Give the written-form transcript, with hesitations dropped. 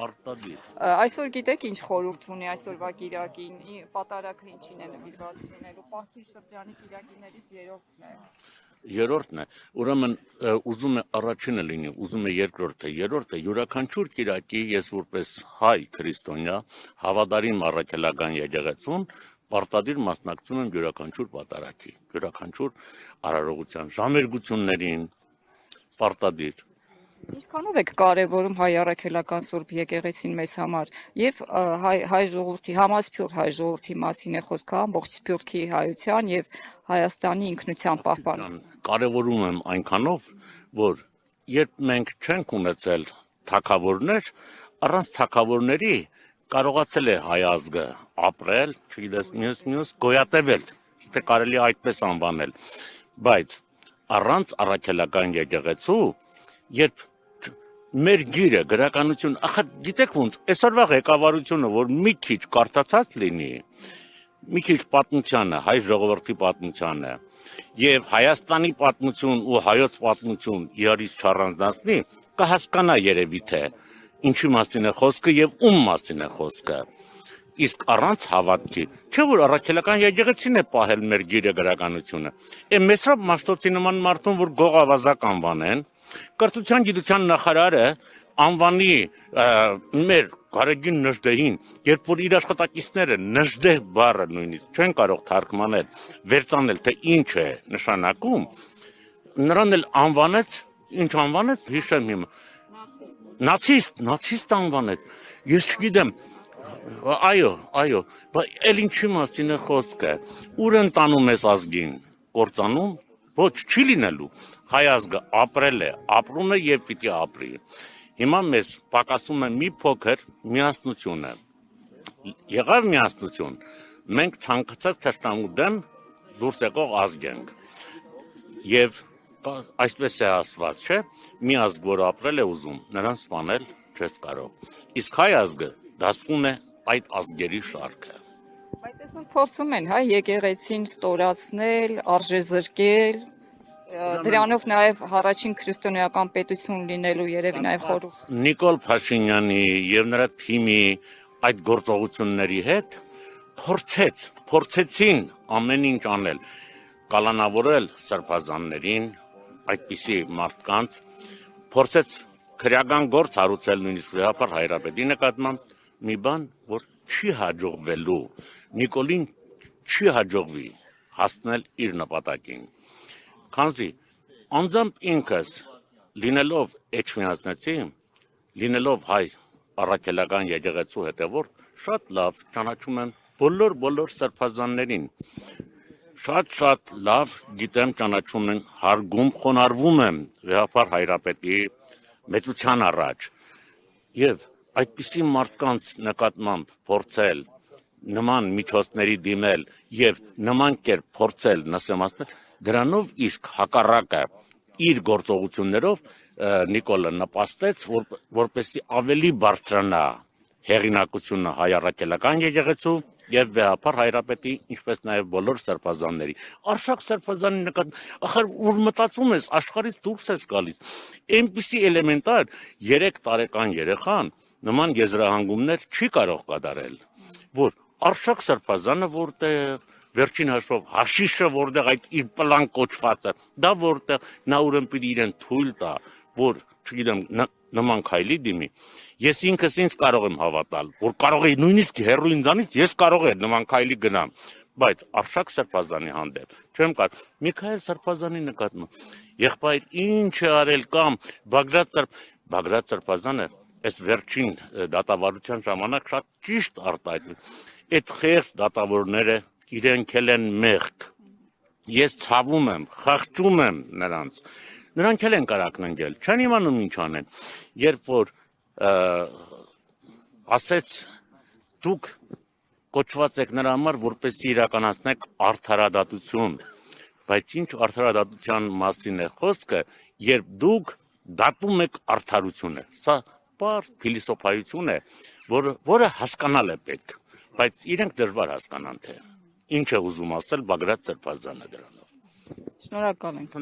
Արտադիր։ Այսօր գիտեք ինչ խորհուրդ ունի այսօրվա կիրակին, պատարագը ինչին է նվիրված լինելու, Պահքի շրջանի կիրակիներից երրորդն է։ Երրորդն է, ուրեմն ուզում է առաջինը լինի, ուզում է երկրորդը, երրորդը յուրաքանչյուր կիրակի ես որպես հայ քրիստոնյա հավատարիմ առաքելական եկեղեցուն պարտադիր մասնակցում եմ յուրաքանչյուր պատարագի, յուրաքանչյուր արարողության ժամերգություններին պարտադիր։ Ինչքանով եք կարևորում հայ առաքելական Սուրբ եկեղեցին մեզ համար եւ հայ ժողովրդի համասփյուռ հայ ժողովրդի մասին է խոսքը ամբողջ սփյուռքի հայության եւ Հայաստանի ինքնության պահպանումը։ Կարևորում եմ այնքանով, որ երբ մենք չենք ունեցել թագավորներ, առանց թագավորների կարողացել է հայ ազգը ապրել, չգիտես, մյուս գոյատևել, եթե կարելի է այդպես անվանել, բայց առանց առաքելական եկեղեցու, երբ մեր գիրը գրականություն, ախր գիտեք ոնց, այսօրվա ղեկավարությունը, որ մի քիչ կարդացած լինի, մի քիչ պատմությանը, հայ ժողովրդի պատմությանը եւ Հայաստանի պատմություն ու հայոց պատմություն իրարից չառանձնացնի, կհասկանա երևի թե ինչի մասին է խոսքը եւ ում մասին է խոսքը։ Իսկ առանց հավատքի, չէ՞ որ առաքելական եկեղեցին է պահել մեր գիրը գրականությունը։ Մեսրոպ Մաշտոցի նման մարդուն, որ գողավազակ անվանեն, կրթության գիտության նախարարը անվանի մեր Գարեգին Նժդեհին, երբ որ իր աշխատակիցները Նժդեհ բառը նույնիսկ չեն կարող թարգմանել, վերցանել, թե ինչ է նշանակում, նրան էլ անվանեց, ինչ անվանեց, հիշեմ հիմա, նացիստ անվանեց, ես չգիտեմ, այո, բայց էլ ինչի մասին է խոսքը, ուր են տանում ես ազգին, կործանում, ոչ, չի լինելու, հայ ազգը ապրել է, ապրում է եւ պիտի ապրի։ Հիմա մեզ պակասում է մի փոքր միասնությունը։ Եղավ միասնություն, մենք ցանկացած թշնամու դեմ դուրս եկող ազգ ենք։ Եվ այսպես է ասված, չէ՞, մի ազգ, որ ապրել է ուզում, նրան սպանել չես կարող։ Իսկ հայ ազգը դասվում է այդ ազգերի շարքը։ Բայց այսօր փորձում են հայ եկեղեցին ստորացնել, արժեզրկել, դրանով նաև առաջին քրիստոնեական պետություն լինելու երևի նաև խորհուրդ։ Նիկոլ Փաշինյանի եւ նրա թիմի այդ գործողությունների հետ փորձեցին ամեն ինչ անել, կալանավորել սրբազաններին, այդպիսի մարդկանց, փորձեց քրեական գործ հարուցել նույնիսկ Վեհապար Հայրապետի նկատմամբ, մի բան, որ չի հաջողվելու, Նիկոլին չի հաջողվի հասնել իր նպատակին։ Քանզի անձամբ ինքս լինելով էջմիածնեցի, լինելով հայ առաքելական եկեղեցու հետևորդ, շատ լավ ճանաչում եմ բոլոր սրբազաններին, շատ լավ գիտեմ, ճանաչում եմ, հարգում, խոնարհվում եմ Վեհապար Հայրապետի մեծության առաջ եւ այդպիսի մարդկանց նկատմամբ փորձել նման միջոցների դիմել եւ նման կերպ փորձել նսեմացնել, դրանով իսկ հակառակը իր գործողություններով Նիկոլը նպաստեց, որպեսզի ավելի բարձրանա հեղինակությունը հայ առաքելական եկեղեցու եւ Վեհապար Հայրապետի, ինչպես նաեւ բոլոր սրբազանների։ Արշակ սրբազանի նկատմամբ, ախր որ մտածում ես, աշխարհից դուրս ես գալիս, այնպիսի էլեմենտար 3 տարեկան երեխան նման եզրահանգումներ չի կարող կատարել, որ Արշակ սրբազանը որտեղ, վերջին հաշվով հաշիշը որտեղ այդ իր պլան կոչվածը, դա որտեղ նա ուրեմն պիտի իրեն թույլ տա, որ, չգիտեմ, նման քայլի դիմի, ես ինքս ինձ կարող եմ հավատալ, որ կարող է նույնիսկ հեռու ինձանից ես կարող եմ նման քայլի գնամ, բայց Արշակ սրբազանի հանդեպ չեմ կարող, Միքայել սրբազանի նկատմամբ, եղբայր ինչ է արել կամ Բագրատ սրբազանը այս վերջին դատավարության ժամանակ շատ ճիշտ արտահայտում, այդ խեղճ դատավորները իրենք էլ են մեղք, ես ցավում եմ, խղճում եմ նրանք էլ են կարակննջել, չեն իմանում ինչ անեն, երբ որ ասեց դուք կոչված եք նրա համար, որպեսզի իրականացնեք արդարադատություն, բայց ինչ արդարադատության մասին է խոսքը, երբ դուք դատում եք արդարությունը, սա պարզ փիլիսոփայություն է, որը հասկանալ է պետք, բայց իրենք դժվար հասկանան թե ինչ է ուզում ասել Բագրատ սրբազանը դրանով։ Շնորհակալ ենք։